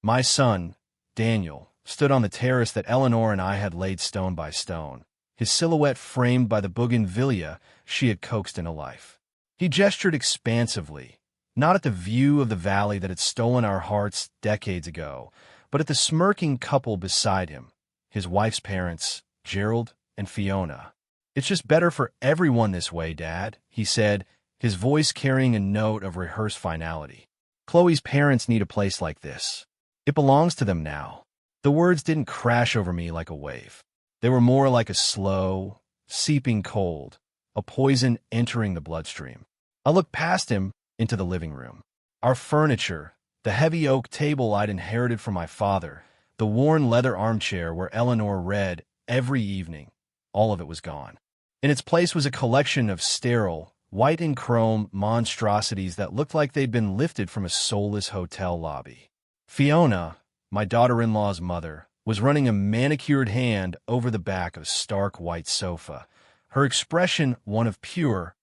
My son, Daniel, stood on the terrace that Eleanor and I had laid stone by stone, his silhouette framed by the bougainvillea she had coaxed into life. He gestured expansively, not at the view of the valley that had stolen our hearts decades ago, but at the smirking couple beside him, his wife's parents, Gerald and Fiona. "It's just better for everyone this way, Dad," he said, his voice carrying a note of rehearsed finality. "Chloe's parents need a place like this. It belongs to them now." The words didn't crash over me like a wave. They were more like a slow, seeping cold, a poison entering the bloodstream. I looked past him into the living room. Our furniture, the heavy oak table I'd inherited from my father, the worn leather armchair where Eleanor read every evening, all of it was gone. In its place was a collection of sterile, white and chrome monstrosities that looked like they'd been lifted from a soulless hotel lobby. Fiona, my daughter-in-law's mother, was running a manicured hand over the back of a stark white sofa, her expression one of pure,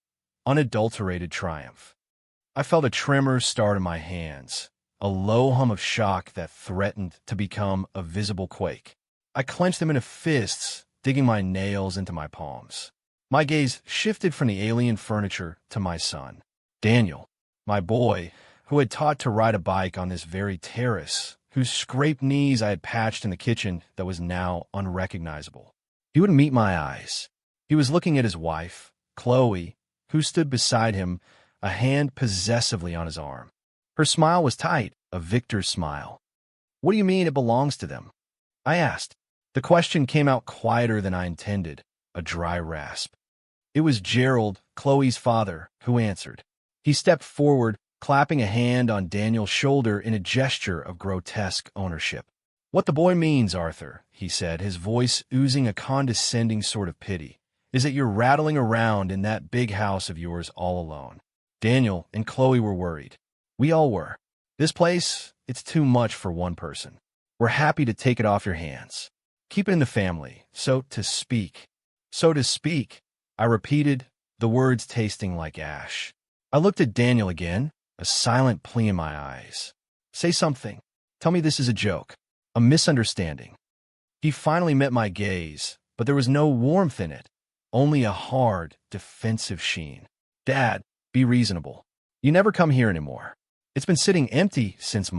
unadulterated triumph. I felt a tremor start in my hands, a low hum of shock that threatened to become a visible quake. I clenched them into fists, digging my nails into my palms. My gaze shifted from the alien furniture to my son, Daniel, my boy, who had taught to ride a bike on this very terrace, whose scraped knees I had patched in the kitchen that was now unrecognizable. He wouldn't meet my eyes. He was looking at his wife, Chloe, who stood beside him, a hand possessively on his arm. Her smile was tight, a victor's smile. "What do you mean it belongs to them?" I asked. The question came out quieter than I intended, a dry rasp. It was Gerald, Chloe's father, who answered. He stepped forward, clapping a hand on Daniel's shoulder in a gesture of grotesque ownership. "What the boy means, Arthur," he said, his voice oozing a condescending sort of pity, "is that you're rattling around in that big house of yours all alone." Daniel and Chloe were worried. We all were. "This place, it's too much for one person. We're happy to take it off your hands. Keep it in the family, so to speak." "So to speak," I repeated, the words tasting like ash. I looked at Daniel again, a silent plea in my eyes. "Say something. Tell me this is a joke, a misunderstanding." He finally met my gaze, but there was no warmth in it, only a hard, defensive sheen. "Dad, be reasonable. You never come here anymore. It's been sitting empty since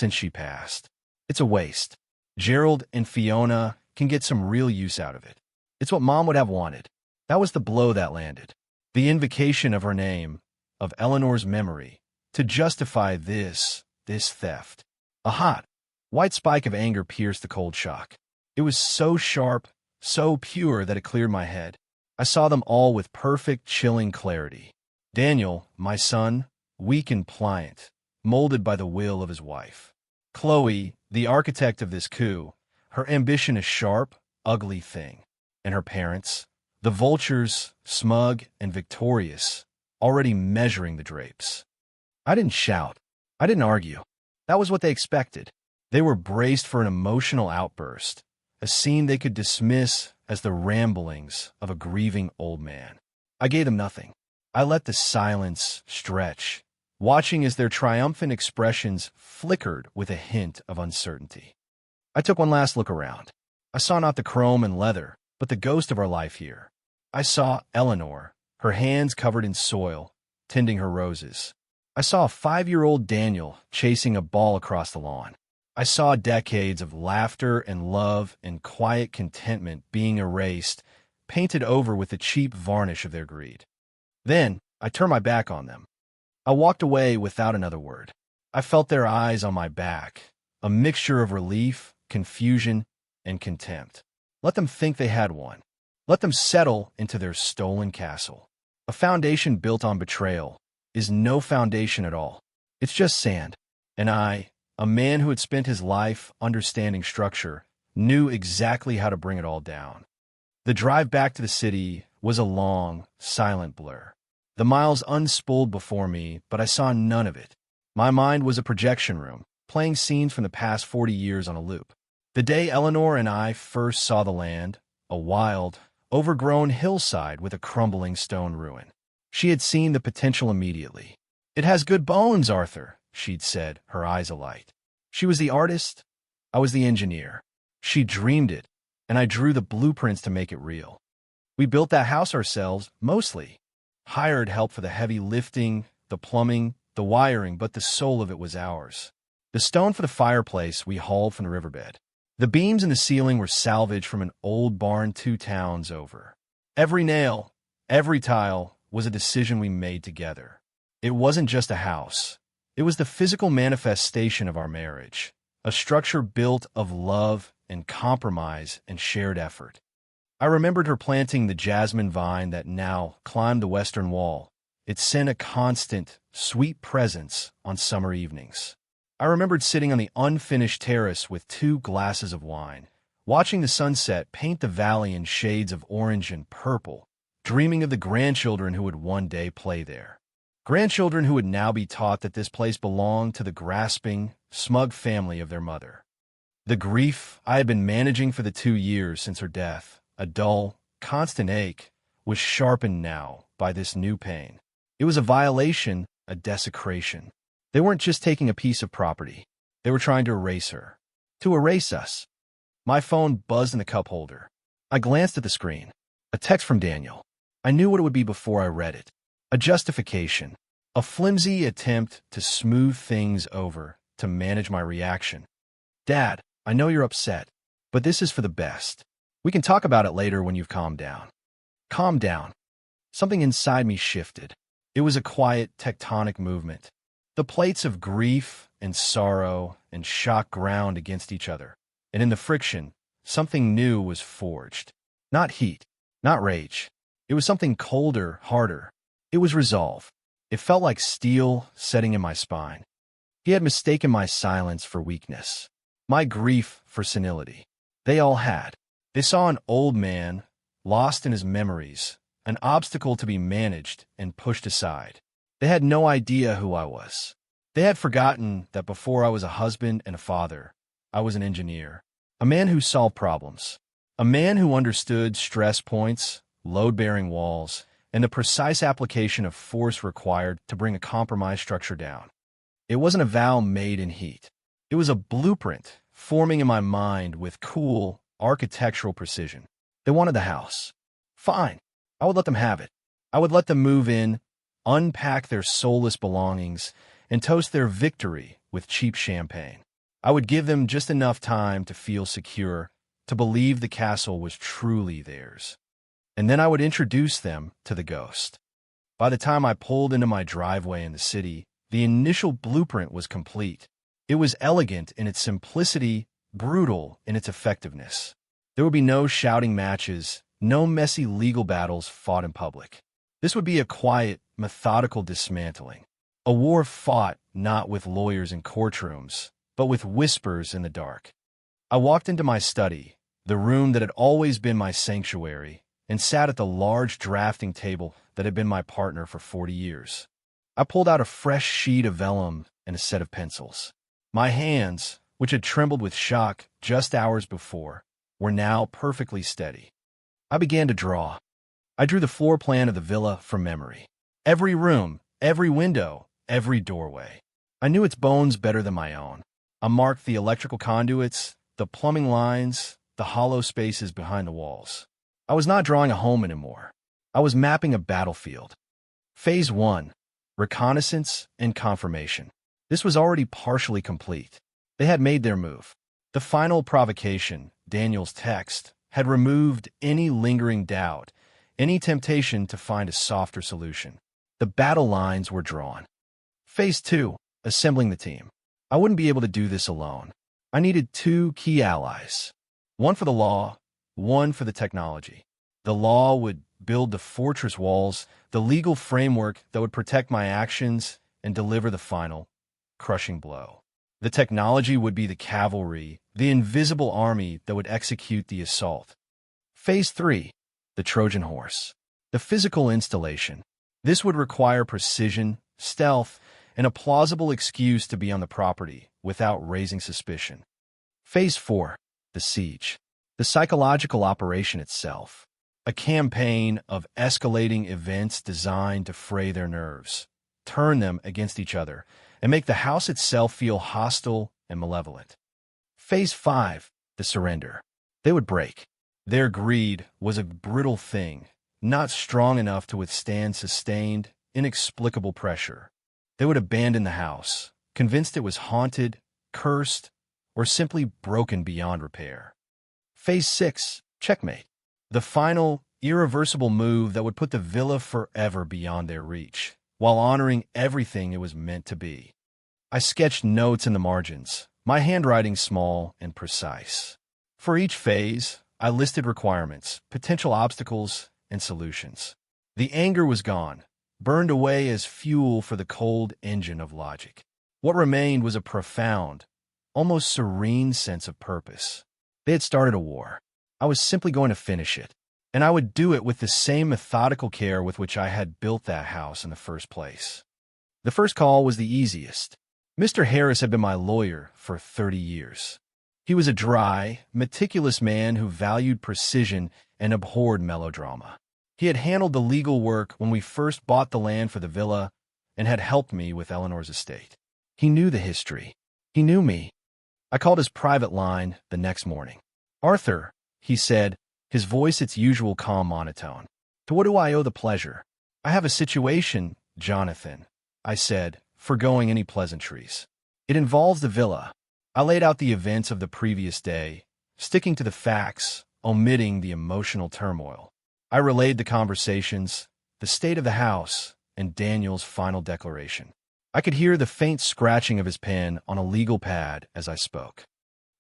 she passed. It's a waste. Gerald and Fiona can get some real use out of it. It's what Mom would have wanted." That was the blow that landed. The invocation of her name, of Eleanor's memory, to justify this theft. A hot, white spike of anger pierced the cold shock. It was so sharp, so pure that it cleared my head. I saw them all with perfect, chilling clarity. Daniel, my son, weak and pliant, molded by the will of his wife. Chloe, the architect of this coup, her ambition a sharp, ugly thing. And her parents, the vultures, smug and victorious, already measuring the drapes. I didn't shout. I didn't argue. That was what they expected. They were braced for an emotional outburst, a scene they could dismiss as the ramblings of a grieving old man. I gave them nothing. I let the silence stretch, watching as their triumphant expressions flickered with a hint of uncertainty. I took one last look around. I saw not the chrome and leather, but the ghost of our life here. I saw Eleanor, her hands covered in soil, tending her roses. I saw a 5-year-old Daniel chasing a ball across the lawn. I saw decades of laughter and love and quiet contentment being erased, painted over with the cheap varnish of their greed. Then I turned my back on them. I walked away without another word. I felt their eyes on my back, a mixture of relief, confusion, and contempt. Let them think they had one. Let them settle into their stolen castle. A foundation built on betrayal is no foundation at all. It's just sand. And I, a man who had spent his life understanding structure, knew exactly how to bring it all down. The drive back to the city was a long, silent blur. The miles unspooled before me, but I saw none of it. My mind was a projection room, playing scenes from the past 40 years on a loop. The day Eleanor and I first saw the land, a wild, overgrown hillside with a crumbling stone ruin. She had seen the potential immediately. "It has good bones, Arthur," she'd said, her eyes alight. She was the artist, I was the engineer. She dreamed it, and I drew the blueprints to make it real. We built that house ourselves, mostly. Hired help for the heavy lifting, the plumbing, the wiring, but the soul of it was ours. The stone for the fireplace we hauled from the riverbed. The beams in the ceiling were salvaged from an old barn 2 towns over. Every nail, every tile was a decision we made together. It wasn't just a house. It was the physical manifestation of our marriage, a structure built of love and compromise and shared effort. I remembered her planting the jasmine vine that now climbed the western wall. It sent a constant, sweet presence on summer evenings. I remembered sitting on the unfinished terrace with 2 glasses of wine, watching the sunset paint the valley in shades of orange and purple, dreaming of the grandchildren who would one day play there. Grandchildren who would now be taught that this place belonged to the grasping, smug family of their mother. The grief I had been managing for the 2 years since her death, a dull, constant ache, was sharpened now by this new pain. It was a violation, a desecration. They weren't just taking a piece of property. They were trying to erase her. To erase us. My phone buzzed in the cup holder. I glanced at the screen. A text from Daniel. I knew what it would be before I read it. A justification. A flimsy attempt to smooth things over, to manage my reaction. Dad, I know you're upset, but this is for the best. We can talk about it later when you've calmed down. Calm down. Something inside me shifted. It was a quiet, tectonic movement. The plates of grief and sorrow and shock ground against each other, and in the friction, something new was forged. Not heat, not rage. It was something colder, harder. It was resolve. It felt like steel setting in my spine. He had mistaken my silence for weakness, my grief for senility. They all had. They saw an old man, lost in his memories, an obstacle to be managed and pushed aside. They had no idea who I was. They had forgotten that before I was a husband and a father, I was an engineer, a man who solved problems, a man who understood stress points, load-bearing walls, and the precise application of force required to bring a compromised structure down. It wasn't a vow made in heat. It was a blueprint forming in my mind with cool, architectural precision. They wanted the house. Fine. I would let them have it. I would let them move in, unpack their soulless belongings, and toast their victory with cheap champagne. I would give them just enough time to feel secure, to believe the castle was truly theirs. And then I would introduce them to the ghost. By the time I pulled into my driveway in the city, the initial blueprint was complete. It was elegant in its simplicity, brutal in its effectiveness. There would be no shouting matches, no messy legal battles fought in public. This would be a quiet, methodical dismantling. A war fought not with lawyers in courtrooms, but with whispers in the dark. I walked into my study, the room that had always been my sanctuary, and sat at the large drafting table that had been my partner for 40 years. I pulled out a fresh sheet of vellum and a set of pencils. My hands, which had trembled with shock just hours before, were now perfectly steady. I began to draw. I drew the floor plan of the villa from memory. Every room, every window, every doorway. I knew its bones better than my own. I marked the electrical conduits, the plumbing lines, the hollow spaces behind the walls. I was not drawing a home anymore. I was mapping a battlefield. Phase 1, reconnaissance and confirmation. This was already partially complete. They had made their move. The final provocation, Daniel's text, had removed any lingering doubt, any temptation to find a softer solution. The battle lines were drawn. Phase 2, assembling the team. I wouldn't be able to do this alone. I needed 2 key allies. One for the law, one for the technology. The law would build the fortress walls, the legal framework that would protect my actions and deliver the final, crushing blow. The technology would be the cavalry, the invisible army that would execute the assault. Phase 3, the Trojan horse. The physical installation. This would require precision, stealth, and a plausible excuse to be on the property without raising suspicion. Phase 4, the siege. The psychological operation itself. A campaign of escalating events designed to fray their nerves, turn them against each other, and make the house itself feel hostile and malevolent. Phase 5, the surrender. They would break. Their greed was a brittle thing, not strong enough to withstand sustained, inexplicable pressure. They would abandon the house, convinced it was haunted, cursed, or simply broken beyond repair. Phase 6, checkmate. The final, irreversible move that would put the villa forever beyond their reach, while honoring everything it was meant to be. I sketched notes in the margins, my handwriting small and precise. For each phase, I listed requirements, potential obstacles, and solutions. The anger was gone, burned away as fuel for the cold engine of logic. What remained was a profound, almost serene sense of purpose. They had started a war. I was simply going to finish it, and I would do it with the same methodical care with which I had built that house in the first place. The first call was the easiest. Mr. Harris had been my lawyer for 30 years. He was a dry, meticulous man who valued precision and abhorred melodrama. He had handled the legal work when we first bought the land for the villa and had helped me with Eleanor's estate. He knew the history. He knew me. I called his private line the next morning. "Arthur," he said, his voice its usual calm monotone. "To what do I owe the pleasure?" "I have a situation, Jonathan," I said, forgoing any pleasantries. "It involves the villa." I laid out the events of the previous day, sticking to the facts, omitting the emotional turmoil. I relayed the conversations, the state of the house, and Daniel's final declaration. I could hear the faint scratching of his pen on a legal pad as I spoke.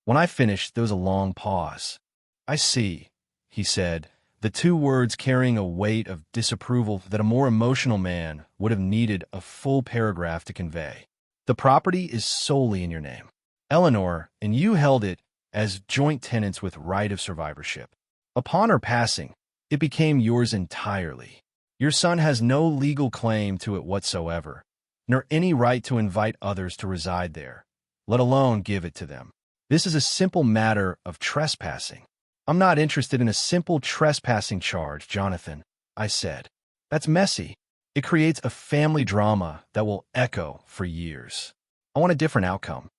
When I finished, there was a long pause. "I see," he said, the two words carrying a weight of disapproval that a more emotional man would have needed a full paragraph to convey. "The property is solely in your name. Eleanor and you held it as joint tenants with right of survivorship. Upon her passing, it became yours entirely. Your son has no legal claim to it whatsoever, nor any right to invite others to reside there, let alone give it to them. This is a simple matter of trespassing." "I'm not interested in a simple trespassing charge, Jonathan," I said. "That's messy. It creates a family drama that will echo for years. I want a different outcome."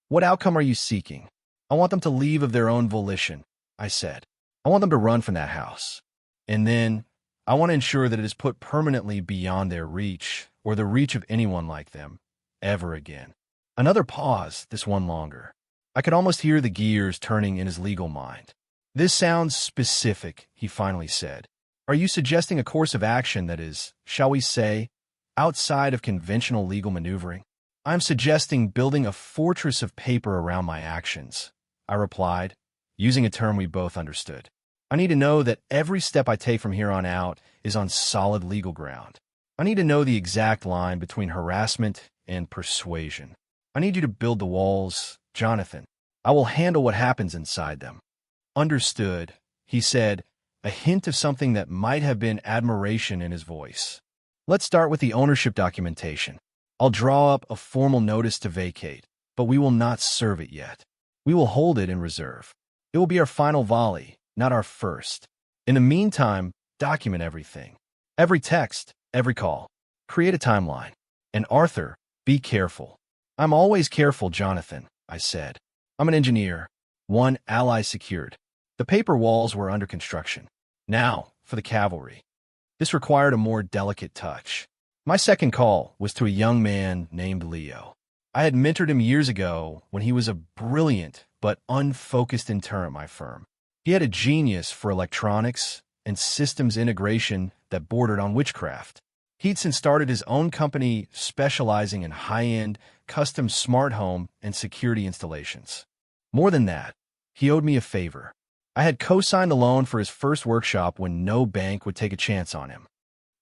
"What outcome are you seeking?" "I want them to leave of their own volition," I said. "I want them to run from that house. And then, I want to ensure that it is put permanently beyond their reach, or the reach of anyone like them, ever again." Another pause, this one longer. I could almost hear the gears turning in his legal mind. "This sounds specific," he finally said. "Are you suggesting a course of action that is, shall we say, outside of conventional legal maneuvering?" "I'm suggesting building a fortress of paper around my actions," I replied, using a term we both understood. "I need to know that every step I take from here on out is on solid legal ground. I need to know the exact line between harassment and persuasion. I need you to build the walls, Jonathan. I will handle what happens inside them." "Understood," he said, a hint of something that might have been admiration in his voice. "Let's start with the ownership documentation. I'll draw up a formal notice to vacate, but we will not serve it yet. We will hold it in reserve. It will be our final volley, not our first. In the meantime, document everything. Every text, every call. Create a timeline. And Arthur, be careful." "I'm always careful, Jonathan," I said. "I'm an engineer. One ally secured." The paper walls were under construction. Now, for the cavalry. This required a more delicate touch. My second call was to a young man named Leo. I had mentored him years ago when he was a brilliant but unfocused intern at my firm. He had a genius for electronics and systems integration that bordered on witchcraft. He'd since started his own company specializing in high-end, custom smart home and security installations. More than that, he owed me a favor. I had co-signed a loan for his first workshop when no bank would take a chance on him.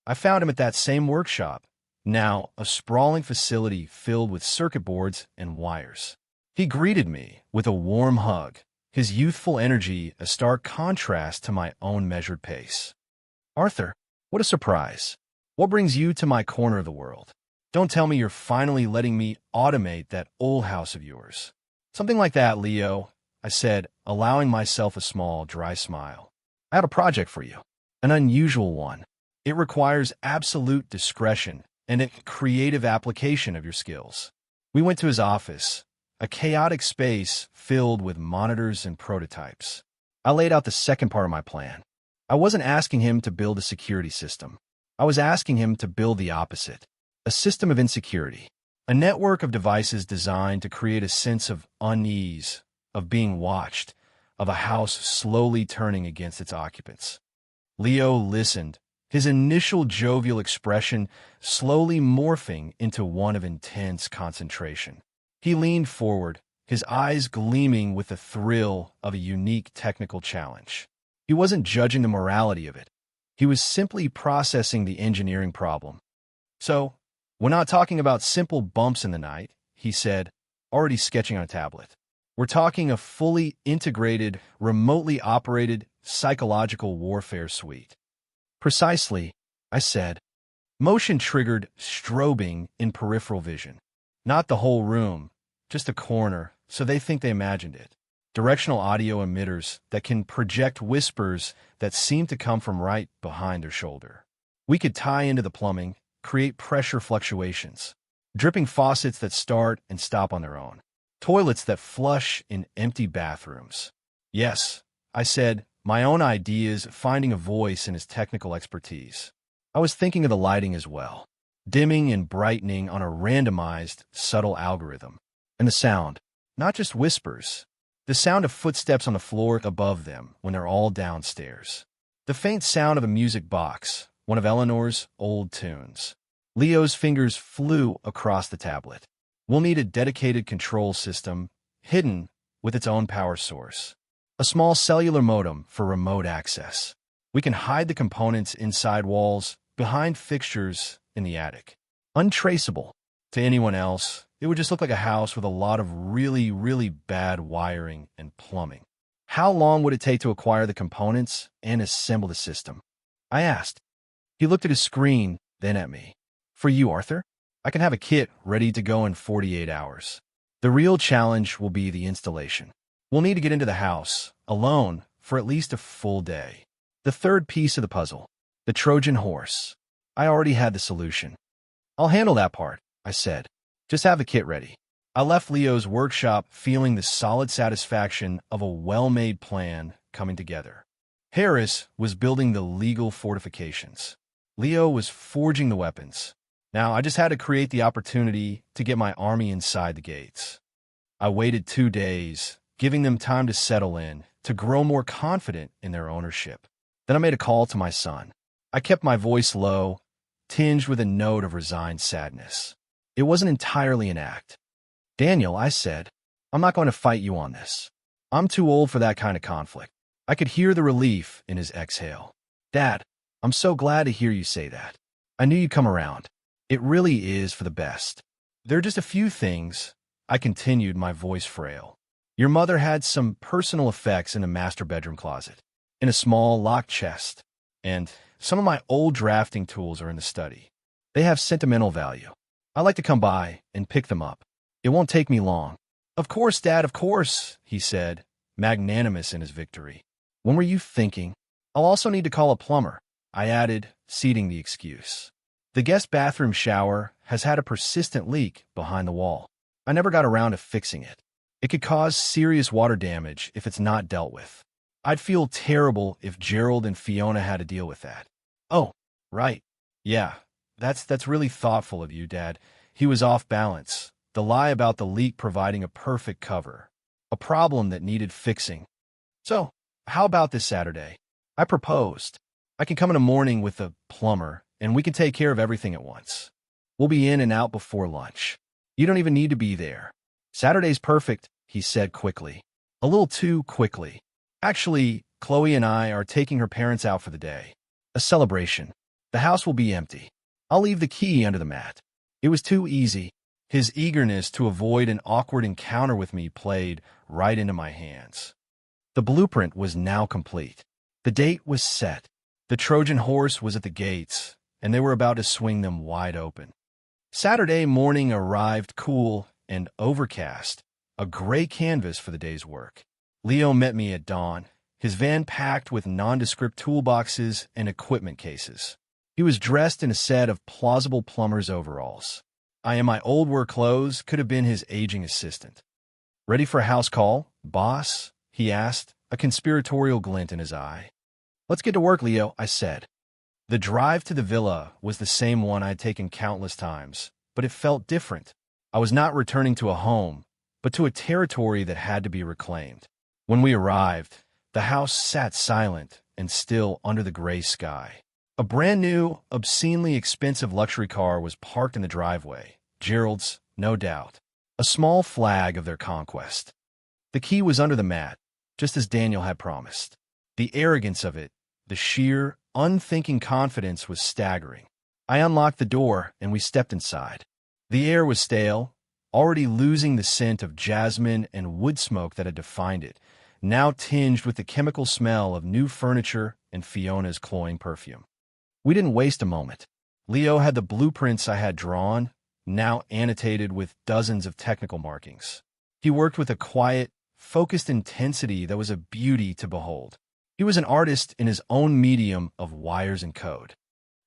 I found him at that same workshop, now a sprawling facility filled with circuit boards and wires. He greeted me with a warm hug, his youthful energy a stark contrast to my own measured pace. "Arthur, what a surprise. What brings you to my corner of the world? Don't tell me you're finally letting me automate that old house of yours." "Something like that, Leo," I said, allowing myself a small, dry smile. "I have a project for you, an unusual one. It requires absolute discretion and a creative application of your skills." We went to his office, a chaotic space filled with monitors and prototypes. I laid out the second part of my plan. I wasn't asking him to build a security system. I was asking him to build the opposite, a system of insecurity, a network of devices designed to create a sense of unease, of being watched, of a house slowly turning against its occupants. Leo listened, his initial jovial expression slowly morphing into one of intense concentration. He leaned forward, his eyes gleaming with the thrill of a unique technical challenge. He wasn't judging the morality of it. He was simply processing the engineering problem. So, we're not talking about simple bumps in the night, he said, already sketching on a tablet. We're talking a fully integrated, remotely operated psychological warfare suite. Precisely, I said. Motion triggered strobing in peripheral vision. Not the whole room, just a corner, so they think they imagined it. Directional audio emitters that can project whispers that seem to come from right behind their shoulder. We could tie into the plumbing, create pressure fluctuations, dripping faucets that start and stop on their own, toilets that flush in empty bathrooms. Yes, I said, my own ideas finding a voice in his technical expertise. I was thinking of the lighting as well, dimming and brightening on a randomized, subtle algorithm. And the sound, not just whispers, the sound of footsteps on the floor above them when they're all downstairs. The faint sound of a music box, one of Eleanor's old tunes. Leo's fingers flew across the tablet. We'll need a dedicated control system, hidden with its own power source. A small cellular modem for remote access. We can hide the components inside walls, behind fixtures in the attic. Untraceable to anyone else, it would just look like a house with a lot of really, really bad wiring and plumbing. How long would it take to acquire the components and assemble the system? I asked. He looked at his screen, then at me. For you, Arthur? I can have a kit ready to go in 48 hours. The real challenge will be the installation. We'll need to get into the house, alone, for at least a full day. The third piece of the puzzle, the Trojan horse. I already had the solution. I'll handle that part, I said. Just have the kit ready. I left Leo's workshop feeling the solid satisfaction of a well-made plan coming together. Harris was building the legal fortifications. Leo was forging the weapons. Now, I just had to create the opportunity to get my army inside the gates. I waited 2 days, giving them time to settle in, to grow more confident in their ownership. Then I made a call to my son. I kept my voice low, tinged with a note of resigned sadness. It wasn't entirely an act. Daniel, I said, I'm not going to fight you on this. I'm too old for that kind of conflict. I could hear the relief in his exhale. Dad, I'm so glad to hear you say that. I knew you'd come around. It really is for the best. There are just a few things, I continued, my voice frail. Your mother had some personal effects in the master bedroom closet, in a small locked chest, and some of my old drafting tools are in the study. They have sentimental value. I like to come by and pick them up. It won't take me long. Of course, Dad, of course, he said, magnanimous in his victory. When were you thinking? I'll also need to call a plumber, I added, ceding the excuse. The guest bathroom shower has had a persistent leak behind the wall. I never got around to fixing it. It could cause serious water damage if it's not dealt with. I'd feel terrible if Gerald and Fiona had to deal with that. Oh, right. Yeah, that's really thoughtful of you, Dad. He was off balance. The lie about the leak providing a perfect cover. A problem that needed fixing. So, how about this Saturday? I proposed. I can come in the morning with the plumber, and we can take care of everything at once. We'll be in and out before lunch. You don't even need to be there. Saturday's perfect, he said quickly. A little too quickly. Actually, Chloe and I are taking her parents out for the day. A celebration. The house will be empty. I'll leave the key under the mat. It was too easy. His eagerness to avoid an awkward encounter with me played right into my hands. The blueprint was now complete. The date was set. The Trojan horse was at the gates, and they were about to swing them wide open. Saturday morning arrived cool and overcast, a gray canvas for the day's work. Leo met me at dawn, his van packed with nondescript toolboxes and equipment cases. He was dressed in a set of plausible plumber's overalls. I, in my old work clothes, could have been his aging assistant. "Ready for a house call, boss?" he asked, a conspiratorial glint in his eye. "Let's get to work, Leo," I said. The drive to the villa was the same one I had taken countless times, but it felt different. I was not returning to a home, but to a territory that had to be reclaimed. When we arrived, the house sat silent and still under the gray sky. A brand-new, obscenely expensive luxury car was parked in the driveway. Gerald's, no doubt. A small flag of their conquest. The key was under the mat, just as Daniel had promised. The arrogance of it, the sheer, unthinking confidence was staggering. I unlocked the door, and we stepped inside. The air was stale, already losing the scent of jasmine and wood smoke that had defined it, now tinged with the chemical smell of new furniture and Fiona's cloying perfume. We didn't waste a moment. Leo had the blueprints I had drawn, now annotated with dozens of technical markings. He worked with a quiet, focused intensity that was a beauty to behold. He was an artist in his own medium of wires and code.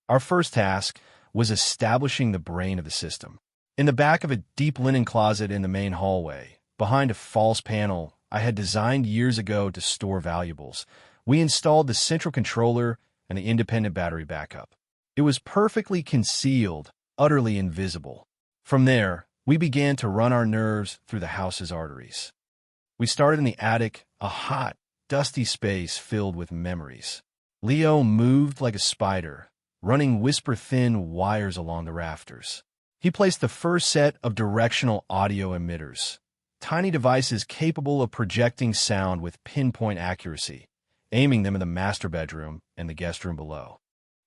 Our first task was establishing the brain of the system. In the back of a deep linen closet in the main hallway, behind a false panel I had designed years ago to store valuables, we installed the central controller and the independent battery backup. It was perfectly concealed, utterly invisible. From there, we began to run our nerves through the house's arteries. We started in the attic, a hot, dusty space filled with memories. Leo moved like a spider, running whisper-thin wires along the rafters. He placed the first set of directional audio emitters, tiny devices capable of projecting sound with pinpoint accuracy, aiming them in the master bedroom and the guest room below.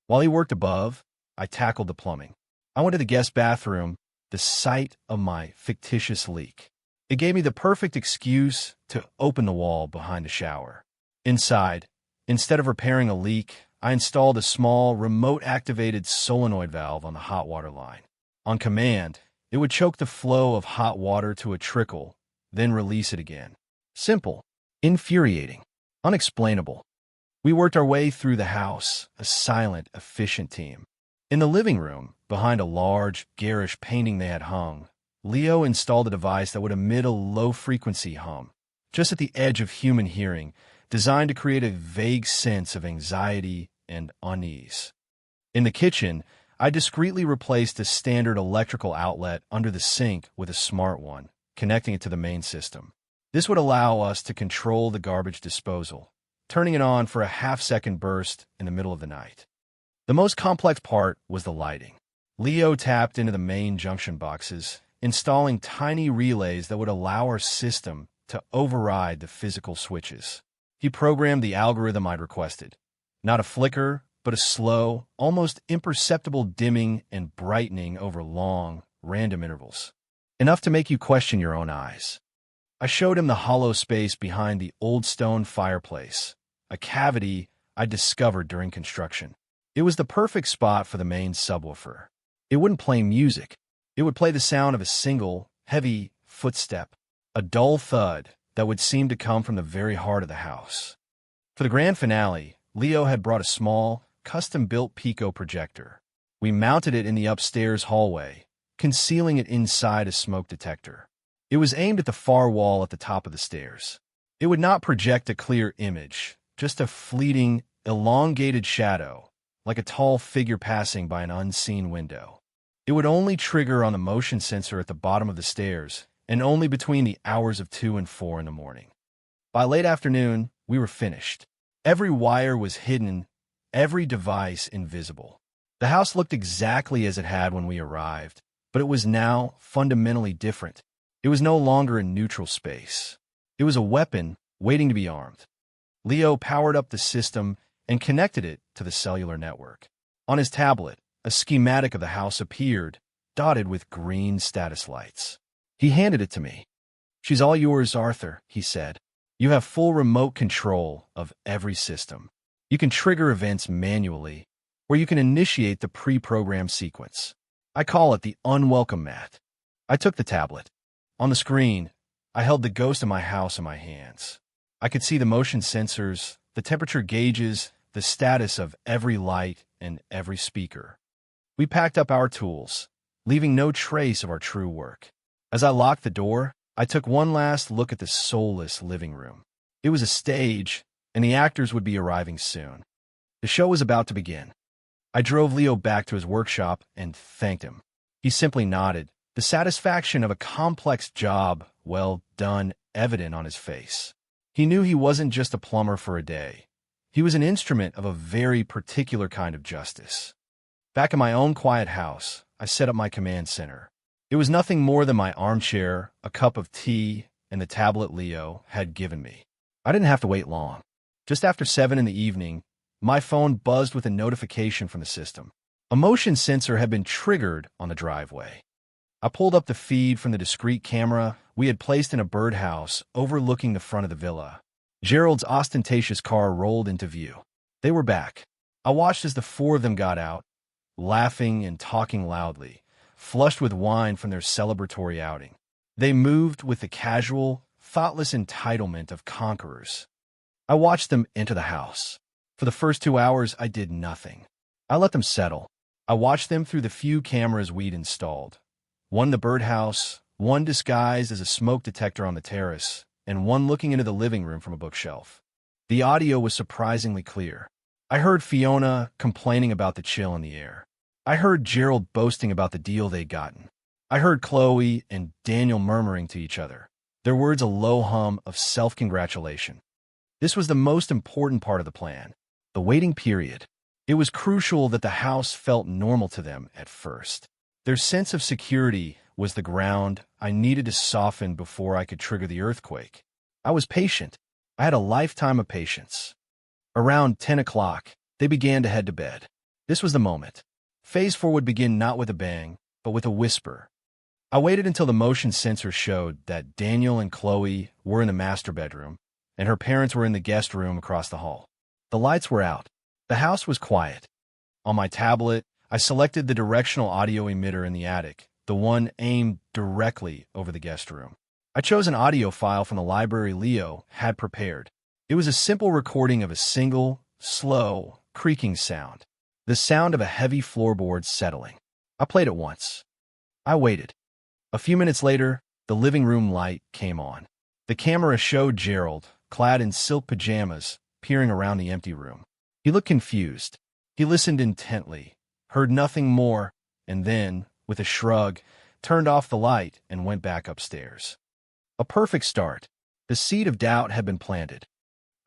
While he worked above, I tackled the plumbing. I went to the guest bathroom, the site of my fictitious leak. It gave me the perfect excuse to open the wall behind the shower. Inside, instead of repairing a leak, I installed a small, remote-activated solenoid valve on the hot water line. On command, it would choke the flow of hot water to a trickle, then release it again. Simple, infuriating, unexplainable. We worked our way through the house, a silent, efficient team. In the living room, behind a large, garish painting they had hung, Leo installed a device that would emit a low-frequency hum, just at the edge of human hearing, designed to create a vague sense of anxiety and unease. In the kitchen, I discreetly replaced a standard electrical outlet under the sink with a smart one, connecting it to the main system. This would allow us to control the garbage disposal, turning it on for a half-second burst in the middle of the night. The most complex part was the lighting. Leo tapped into the main junction boxes, installing tiny relays that would allow our system to override the physical switches. He programmed the algorithm I'd requested. Not a flicker, but a slow, almost imperceptible dimming and brightening over long, random intervals. Enough to make you question your own eyes. I showed him the hollow space behind the old stone fireplace, a cavity I discovered during construction. It was the perfect spot for the main subwoofer. It wouldn't play music. It would play the sound of a single, heavy footstep, a dull thud that would seem to come from the very heart of the house. For the grand finale, Leo had brought a small, custom-built Pico projector. We mounted it in the upstairs hallway, concealing it inside a smoke detector. It was aimed at the far wall at the top of the stairs. It would not project a clear image, just a fleeting, elongated shadow, like a tall figure passing by an unseen window. It would only trigger on the motion sensor at the bottom of the stairs, and only between the hours of 2 and 4 in the morning. By late afternoon, we were finished. Every wire was hidden, every device invisible. The house looked exactly as it had when we arrived, but it was now fundamentally different. It was no longer a neutral space. It was a weapon waiting to be armed. Leo powered up the system and connected it to the cellular network. On his tablet, a schematic of the house appeared, dotted with green status lights. He handed it to me. "She's all yours, Arthur," he said. "You have full remote control of every system. You can trigger events manually, or you can initiate the pre-programmed sequence. I call it the unwelcome mat." I took the tablet. On the screen, I held the ghost of my house in my hands. I could see the motion sensors, the temperature gauges, the status of every light and every speaker. We packed up our tools, leaving no trace of our true work. As I locked the door, I took one last look at the soulless living room. It was a stage, and the actors would be arriving soon. The show was about to begin. I drove Leo back to his workshop and thanked him. He simply nodded, the satisfaction of a complex job well done evident on his face. He knew he wasn't just a plumber for a day. He was an instrument of a very particular kind of justice. Back in my own quiet house, I set up my command center. It was nothing more than my armchair, a cup of tea, and the tablet Leo had given me. I didn't have to wait long. Just after 7 in the evening, my phone buzzed with a notification from the system. A motion sensor had been triggered on the driveway. I pulled up the feed from the discreet camera we had placed in a birdhouse overlooking the front of the villa. Gerald's ostentatious car rolled into view. They were back. I watched as the 4 of them got out, laughing and talking loudly, flushed with wine from their celebratory outing. They moved with the casual, thoughtless entitlement of conquerors. I watched them enter the house. For the first 2 hours, I did nothing. I let them settle. I watched them through the few cameras we'd installed. One in the birdhouse, one disguised as a smoke detector on the terrace, and one looking into the living room from a bookshelf. The audio was surprisingly clear. I heard Fiona complaining about the chill in the air. I heard Gerald boasting about the deal they'd gotten. I heard Chloe and Daniel murmuring to each other, their words a low hum of self-congratulation. This was the most important part of the plan, the waiting period. It was crucial that the house felt normal to them at first. Their sense of security was the ground I needed to soften before I could trigger the earthquake. I was patient. I had a lifetime of patience. Around 10 o'clock, they began to head to bed. This was the moment. Phase 4 would begin not with a bang, but with a whisper. I waited until the motion sensor showed that Daniel and Chloe were in the master bedroom, and her parents were in the guest room across the hall. The lights were out. The house was quiet. On my tablet, I selected the directional audio emitter in the attic, the one aimed directly over the guest room. I chose an audio file from the library Leo had prepared. It was a simple recording of a single, slow, creaking sound, the sound of a heavy floorboard settling. I played it once. I waited. A few minutes later, the living room light came on. The camera showed Gerald, clad in silk pajamas, peering around the empty room. He looked confused. He listened intently, heard nothing more, and then, with a shrug, turned off the light and went back upstairs. A perfect start. The seed of doubt had been planted.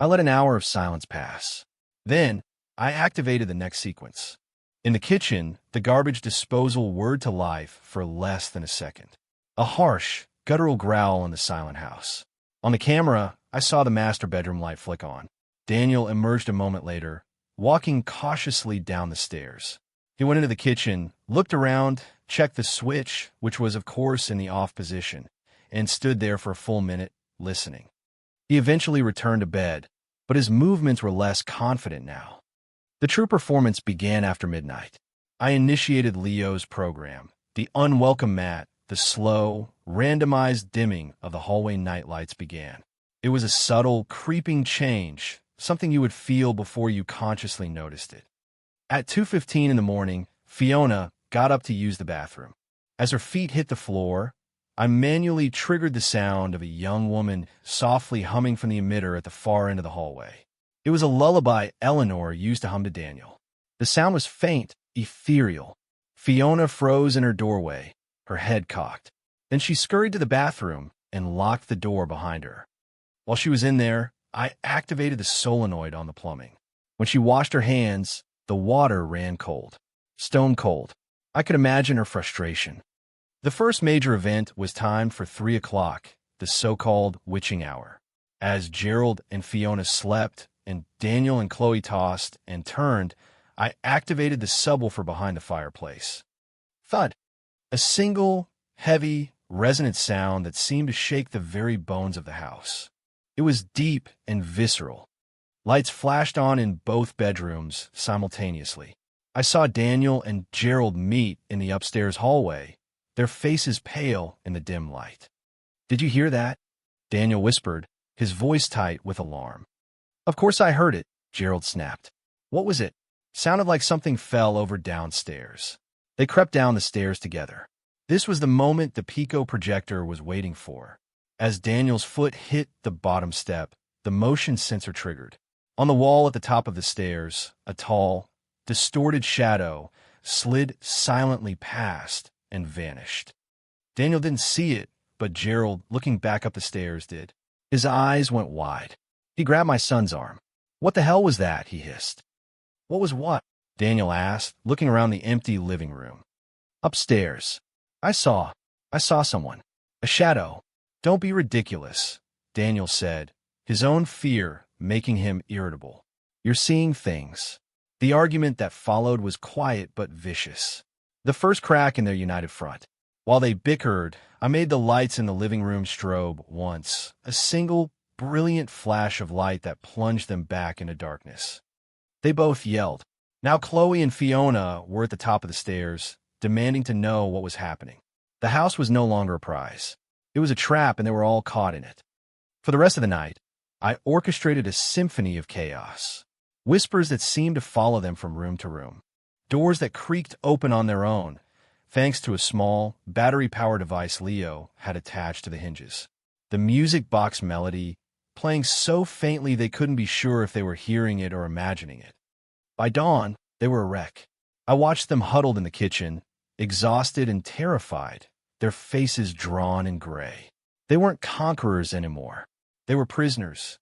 I let an hour of silence pass. Then, I activated the next sequence. In the kitchen, the garbage disposal whirred to life for less than a second. A harsh, guttural growl in the silent house. On the camera, I saw the master bedroom light flick on. Daniel emerged a moment later, walking cautiously down the stairs. He went into the kitchen, looked around, checked the switch, which was of course in the off position, and stood there for a full minute, listening. He eventually returned to bed, but his movements were less confident now. The true performance began after midnight. I initiated Leo's program. The unwelcome mat, the slow, randomized dimming of the hallway nightlights began. It was a subtle, creeping change, something you would feel before you consciously noticed it. At 2:15 in the morning, Fiona got up to use the bathroom. As her feet hit the floor, I manually triggered the sound of a young woman softly humming from the emitter at the far end of the hallway. It was a lullaby Eleanor used to hum to Daniel. The sound was faint, ethereal. Fiona froze in her doorway, her head cocked. Then she scurried to the bathroom and locked the door behind her. While she was in there, I activated the solenoid on the plumbing. When she washed her hands, the water ran cold. Stone cold. I could imagine her frustration. The first major event was timed for 3 o'clock, the so-called witching hour. As Gerald and Fiona slept and Daniel and Chloe tossed and turned, I activated the subwoofer behind the fireplace. Thud. A single, heavy, resonant sound that seemed to shake the very bones of the house. It was deep and visceral. Lights flashed on in both bedrooms simultaneously. I saw Daniel and Gerald meet in the upstairs hallway, their faces pale in the dim light. "Did you hear that?" Daniel whispered, his voice tight with alarm. "Of course I heard it," Gerald snapped. "What was it?" "Sounded like something fell over downstairs." They crept down the stairs together. This was the moment the Pico projector was waiting for. As Daniel's foot hit the bottom step, the motion sensor triggered. On the wall at the top of the stairs, a tall, distorted shadow slid silently past and vanished. Daniel didn't see it, but Gerald, looking back up the stairs, did. His eyes went wide. He grabbed my son's arm. "What the hell was that?" he hissed. "What was what?" Daniel asked, looking around the empty living room. "Upstairs. I saw someone. A shadow." "Don't be ridiculous," Daniel said, his own fear making him irritable. "You're seeing things." The argument that followed was quiet but vicious. The first crack in their united front. While they bickered, I made the lights in the living room strobe once, a single, brilliant flash of light that plunged them back into darkness. They both yelled. Now Chloe and Fiona were at the top of the stairs, demanding to know what was happening. The house was no longer a prize. It was a trap, and they were all caught in it. For the rest of the night, I orchestrated a symphony of chaos. Whispers that seemed to follow them from room to room. Doors that creaked open on their own, thanks to a small, battery-powered device Leo had attached to the hinges. The music box melody, playing so faintly they couldn't be sure if they were hearing it or imagining it. By dawn, they were a wreck. I watched them huddled in the kitchen, exhausted and terrified, their faces drawn in gray. They weren't conquerors anymore. They were prisoners.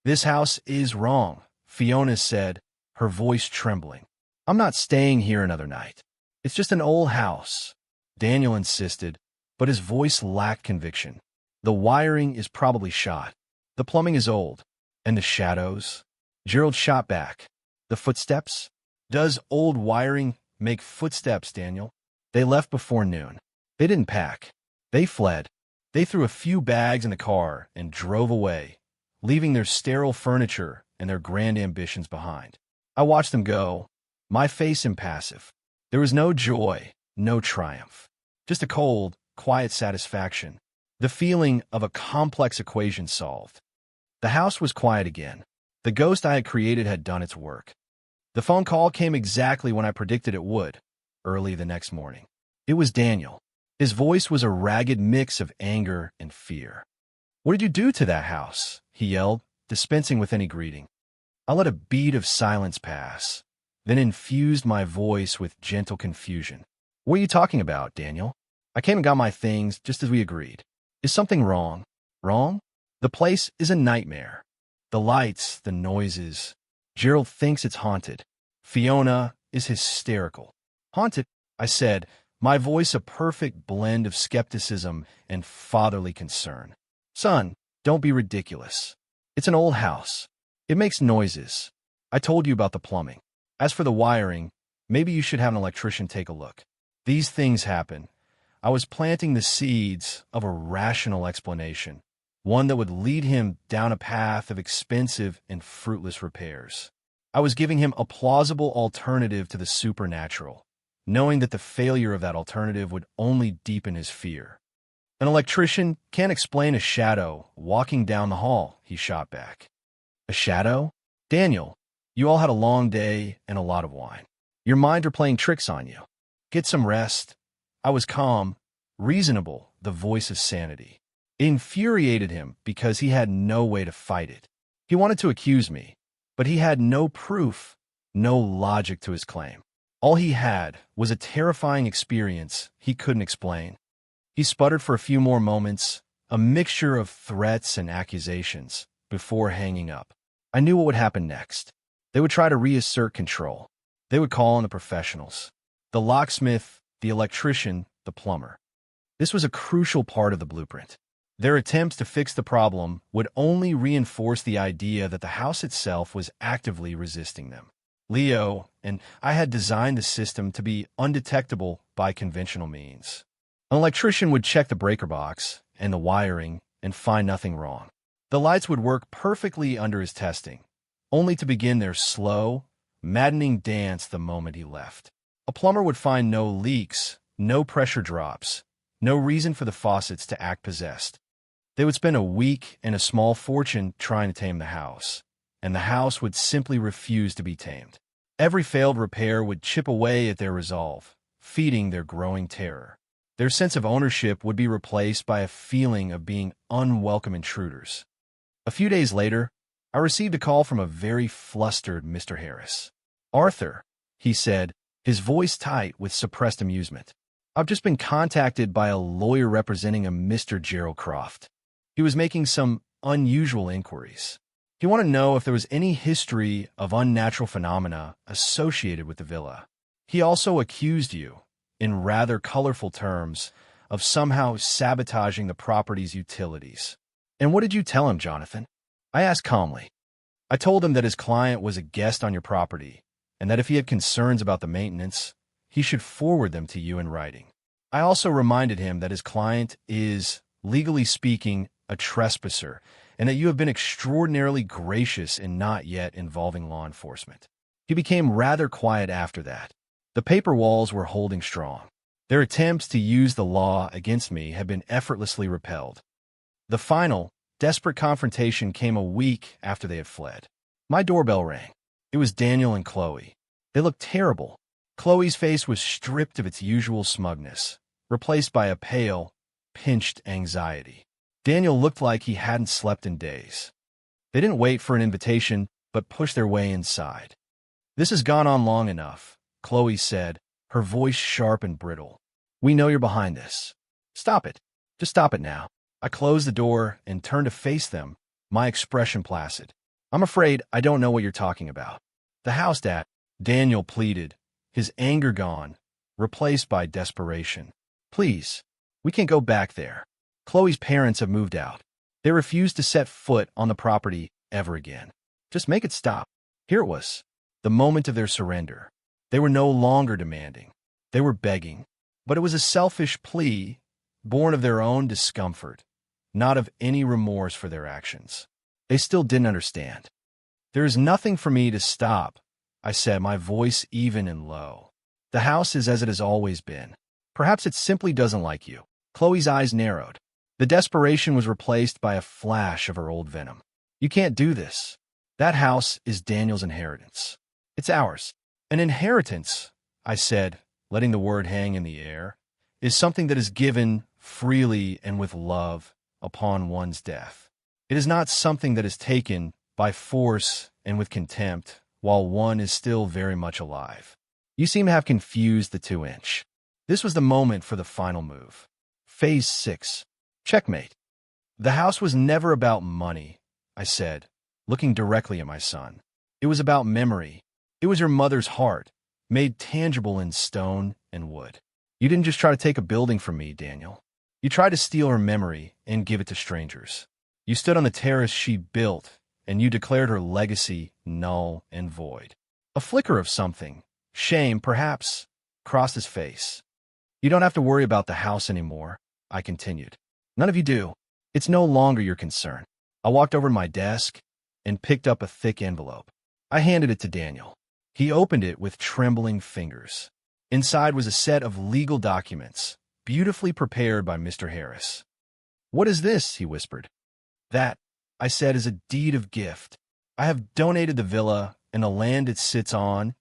"This house is wrong," Fiona said, her voice trembling. "I'm not staying here another night. It's just an old house," Daniel insisted, but his voice lacked conviction. "The wiring is probably shot. The plumbing is old. And the shadows?" Gerald shot back. "The footsteps? Does old wiring make footsteps, Daniel?" They left before noon. They didn't pack. They fled. They threw a few bags in the car and drove away, leaving their sterile furniture and their grand ambitions behind. I watched them go, my face impassive. There was no joy, no triumph. Just a cold, quiet satisfaction. The feeling of a complex equation solved. The house was quiet again. The ghost I had created had done its work. The phone call came exactly when I predicted it would, early the next morning. It was Daniel. His voice was a ragged mix of anger and fear. "What did you do to that house?" he yelled, dispensing with any greeting. I let a beat of silence pass, then infused my voice with gentle confusion. "What are you talking about, Daniel? I came and got my things just as we agreed. Is something wrong?" "Wrong? The place is a nightmare. The lights, the noises. Gerald thinks it's haunted. Fiona is hysterical." "Haunted?" I said, my voice a perfect blend of skepticism and fatherly concern. "Son, don't be ridiculous. It's an old house. It makes noises. I told you about the plumbing. As for the wiring, maybe you should have an electrician take a look. These things happen." I was planting the seeds of a rational explanation, one that would lead him down a path of expensive and fruitless repairs. I was giving him a plausible alternative to the supernatural, knowing that the failure of that alternative would only deepen his fear. "An electrician can't explain a shadow walking down the hall," he shot back. "A shadow? Daniel, you all had a long day and a lot of wine. Your mind are playing tricks on you. Get some rest." I was calm, reasonable, the voice of sanity. It infuriated him because he had no way to fight it. He wanted to accuse me, but he had no proof, no logic to his claim. All he had was a terrifying experience he couldn't explain. He sputtered for a few more moments, a mixture of threats and accusations, before hanging up. I knew what would happen next. They would try to reassert control. They would call on the professionals. The locksmith, the electrician, the plumber. This was a crucial part of the blueprint. Their attempts to fix the problem would only reinforce the idea that the house itself was actively resisting them. Leo and I had designed the system to be undetectable by conventional means. An electrician would check the breaker box and the wiring and find nothing wrong. The lights would work perfectly under his testing, only to begin their slow, maddening dance the moment he left. A plumber would find no leaks, no pressure drops, no reason for the faucets to act possessed. They would spend a week and a small fortune trying to tame the house, and the house would simply refuse to be tamed. Every failed repair would chip away at their resolve, feeding their growing terror. Their sense of ownership would be replaced by a feeling of being unwelcome intruders. A few days later, I received a call from a very flustered Mr. Harris. "Arthur," he said, his voice tight with suppressed amusement. "I've just been contacted by a lawyer representing a Mr. Gerald Croft. He was making some unusual inquiries. He wanted to know if there was any history of unnatural phenomena associated with the villa. He also accused you, in rather colorful terms, of somehow sabotaging the property's utilities." "And what did you tell him, Jonathan?" I asked calmly. "I told him that his client was a guest on your property, and that if he had concerns about the maintenance, he should forward them to you in writing. I also reminded him that his client is, legally speaking, a trespasser, and that you have been extraordinarily gracious in not yet involving law enforcement." He became rather quiet after that. The paper walls were holding strong. Their attempts to use the law against me had been effortlessly repelled. The final, desperate confrontation came a week after they had fled. My doorbell rang. It was Daniel and Chloe. They looked terrible. Chloe's face was stripped of its usual smugness, replaced by a pale, pinched anxiety. Daniel looked like he hadn't slept in days. They didn't wait for an invitation, but pushed their way inside. "This has gone on long enough," Chloe said, her voice sharp and brittle. "We know you're behind this. Stop it. Just stop it now." I closed the door and turned to face them, my expression placid. "I'm afraid I don't know what you're talking about." "The house, Dad," Daniel pleaded, his anger gone, replaced by desperation. "Please, we can't go back there. Chloe's parents have moved out. They refuse to set foot on the property ever again. Just make it stop." Here it was, the moment of their surrender. They were no longer demanding. They were begging. But it was a selfish plea, born of their own discomfort, not of any remorse for their actions. They still didn't understand. "There is nothing for me to stop," I said, my voice even and low. "The house is as it has always been. Perhaps it simply doesn't like you." Chloe's eyes narrowed. The desperation was replaced by a flash of her old venom. "You can't do this. That house is Daniel's inheritance. It's ours." "An inheritance," I said, letting the word hang in the air, "is something that is given freely and with love upon one's death. It is not something that is taken by force and with contempt while one is still very much alive. You seem to have confused the 2-inch. This was the moment for the final move. Phase 6. Checkmate. "The house was never about money," I said, looking directly at my son. "It was about memory. It was your mother's heart, made tangible in stone and wood. You didn't just try to take a building from me, Daniel. You tried to steal her memory and give it to strangers. You stood on the terrace she built, and you declared her legacy null and void." A flicker of something, shame perhaps, crossed his face. "You don't have to worry about the house anymore," I continued. "None of you do. It's no longer your concern." I walked over to my desk and picked up a thick envelope. I handed it to Daniel. He opened it with trembling fingers. Inside was a set of legal documents, beautifully prepared by Mr. Harris. "What is this?" he whispered. "That," I said, "is a deed of gift. I have donated the villa and the land it sits on,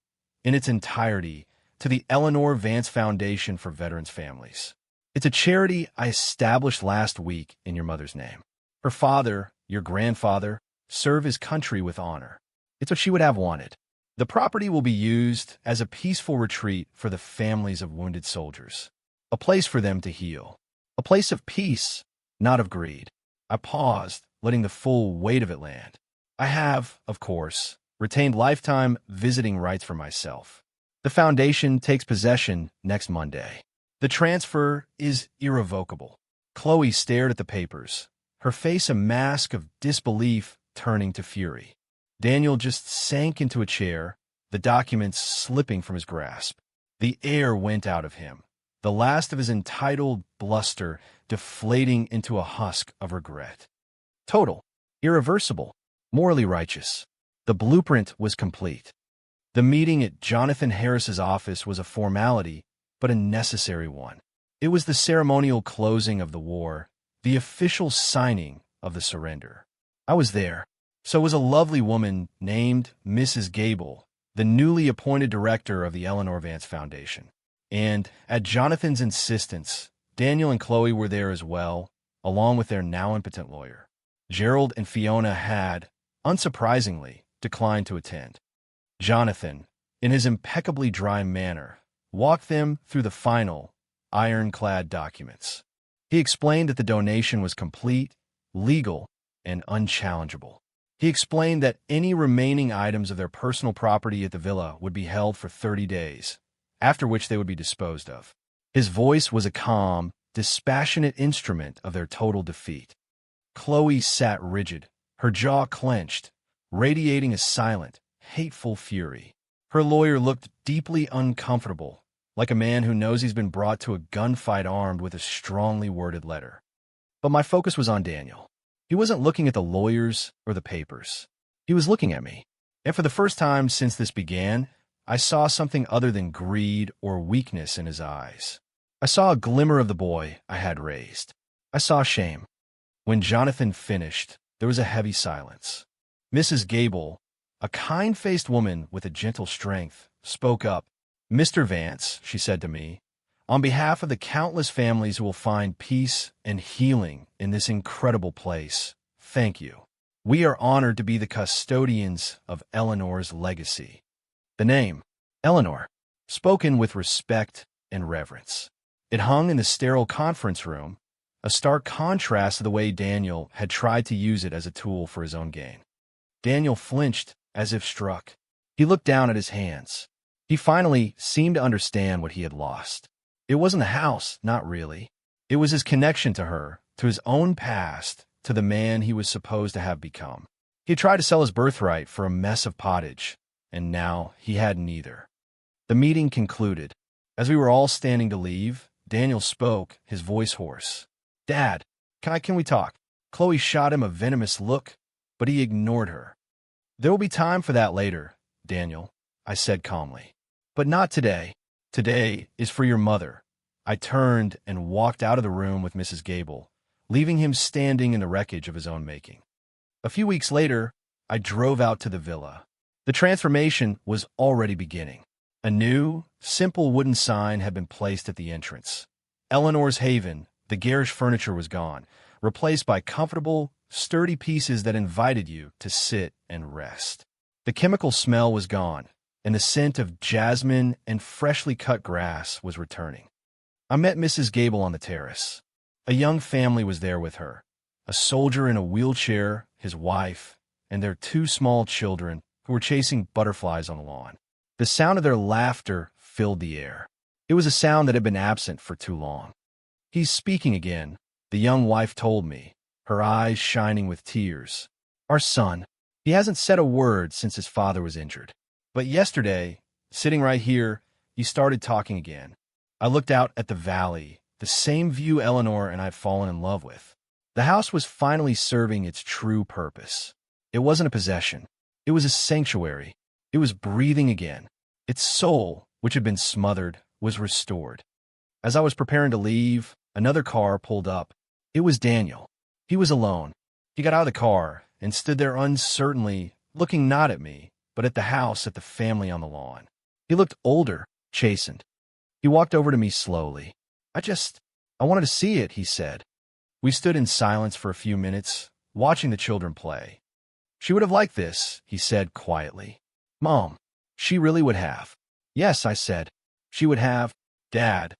in its entirety, to the Eleanor Vance Foundation for Veterans Families. It's a charity I established last week in your mother's name. Her father, your grandfather, served his country with honor. It's what she would have wanted. The property will be used as a peaceful retreat for the families of wounded soldiers, a place for them to heal, a place of peace, not of greed." I paused, letting the full weight of it land. "I have, of course, retained lifetime visiting rights for myself. The foundation takes possession next Monday. The transfer is irrevocable." Chloe stared at the papers, her face a mask of disbelief turning to fury. Daniel just sank into a chair, the documents slipping from his grasp. The air went out of him, the last of his entitled bluster deflating into a husk of regret. Total, irreversible, morally righteous. The blueprint was complete. The meeting at Jonathan Harris's office was a formality, but a necessary one. It was the ceremonial closing of the war, the official signing of the surrender. I was there. So was a lovely woman named Mrs. Gable, the newly appointed director of the Eleanor Vance Foundation. And, at Jonathan's insistence, Daniel and Chloe were there as well, along with their now impotent lawyer. Gerald and Fiona had, unsurprisingly, declined to attend. Jonathan, in his impeccably dry manner, walked them through the final, ironclad documents. He explained that the donation was complete, legal, and unchallengeable. He explained that any remaining items of their personal property at the villa would be held for 30 days, after which they would be disposed of. His voice was a calm, dispassionate instrument of their total defeat. Chloe sat rigid, her jaw clenched, radiating a silent, hateful fury. Her lawyer looked deeply uncomfortable, like a man who knows he's been brought to a gunfight armed with a strongly worded letter. But my focus was on Daniel. He wasn't looking at the lawyers or the papers. He was looking at me. And for the first time since this began, I saw something other than greed or weakness in his eyes. I saw a glimmer of the boy I had raised. I saw shame. When Jonathan finished, there was a heavy silence. Mrs. Gable, a kind-faced woman with a gentle strength, spoke up. "Mr. Vance," she said to me, "on behalf of the countless families who will find peace and healing in this incredible place, thank you. We are honored to be the custodians of Eleanor's legacy." The name, Eleanor, spoken with respect and reverence. It hung in the sterile conference room, a stark contrast to the way Daniel had tried to use it as a tool for his own gain. Daniel flinched as if struck. He looked down at his hands. He finally seemed to understand what he had lost. It wasn't the house, not really. It was his connection to her, to his own past, to the man he was supposed to have become. He tried to sell his birthright for a mess of pottage, and now he had neither. The meeting concluded. As we were all standing to leave, Daniel spoke, his voice hoarse. "Dad, can we talk?" Chloe shot him a venomous look, but he ignored her. "There will be time for that later, Daniel," I said calmly. "But not today. Today is for your mother." I turned and walked out of the room with Mrs. Gable, leaving him standing in the wreckage of his own making. A few weeks later, I drove out to the villa. The transformation was already beginning. A new, simple wooden sign had been placed at the entrance. Eleanor's Haven, the garish furniture was gone, replaced by comfortable, sturdy pieces that invited you to sit and rest. The chemical smell was gone, and the scent of jasmine and freshly cut grass was returning. I met Mrs. Gable on the terrace. A young family was there with her, a soldier in a wheelchair, his wife, and their two small children who were chasing butterflies on the lawn. The sound of their laughter filled the air. It was a sound that had been absent for too long. "He's speaking again," the young wife told me, her eyes shining with tears. "Our son. He hasn't said a word since his father was injured. But yesterday, sitting right here, he started talking again." I looked out at the valley, the same view Eleanor and I had fallen in love with. The house was finally serving its true purpose. It wasn't a possession. It was a sanctuary. It was breathing again. Its soul, which had been smothered, was restored. As I was preparing to leave, another car pulled up. It was Daniel. He was alone. He got out of the car and stood there uncertainly, looking not at me, but at the house, at the family on the lawn. He looked older, chastened. He walked over to me slowly. I wanted to see it," he said. We stood in silence for a few minutes, watching the children play. "She would have liked this," he said quietly. "Mom, she really would have." "Yes," I said. "She would have." "Dad,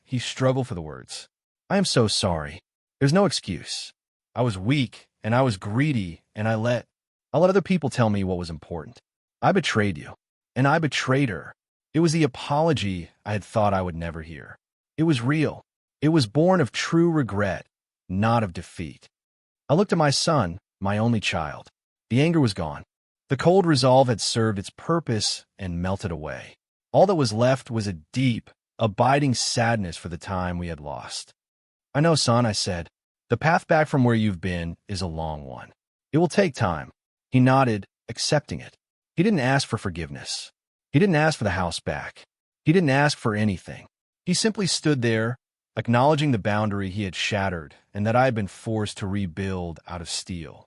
he struggled for the words. "I am so sorry. There's no excuse. I was weak, and I was greedy, and I let other people tell me what was important. I betrayed you, and I betrayed her. It was the apology I had thought I would never hear. It was real. It was born of true regret, not of defeat." I looked at my son, my only child. The anger was gone. The cold resolve had served its purpose and melted away. All that was left was a deep, abiding sadness for the time we had lost. "I know, son," I said. "The path back from where you've been is a long one. It will take time." He nodded, accepting it. He didn't ask for forgiveness. He didn't ask for the house back. He didn't ask for anything. He simply stood there, acknowledging the boundary he had shattered and that I had been forced to rebuild out of steel.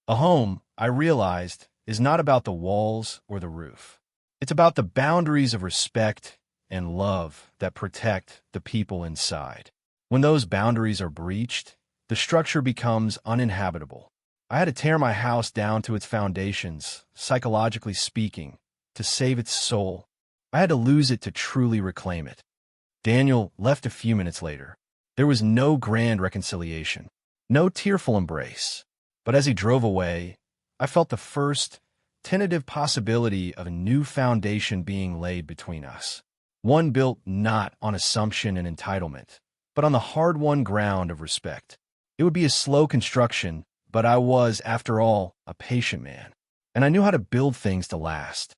A home, I realized, is not about the walls or the roof. It's about the boundaries of respect and love that protect the people inside. When those boundaries are breached, the structure becomes uninhabitable. I had to tear my house down to its foundations, psychologically speaking, to save its soul. I had to lose it to truly reclaim it. Daniel left a few minutes later. There was no grand reconciliation, no tearful embrace. But as he drove away, I felt the first, tentative possibility of a new foundation being laid between us. One built not on assumption and entitlement, but on the hard-won ground of respect. It would be a slow construction, but I was, after all, a patient man, and I knew how to build things to last.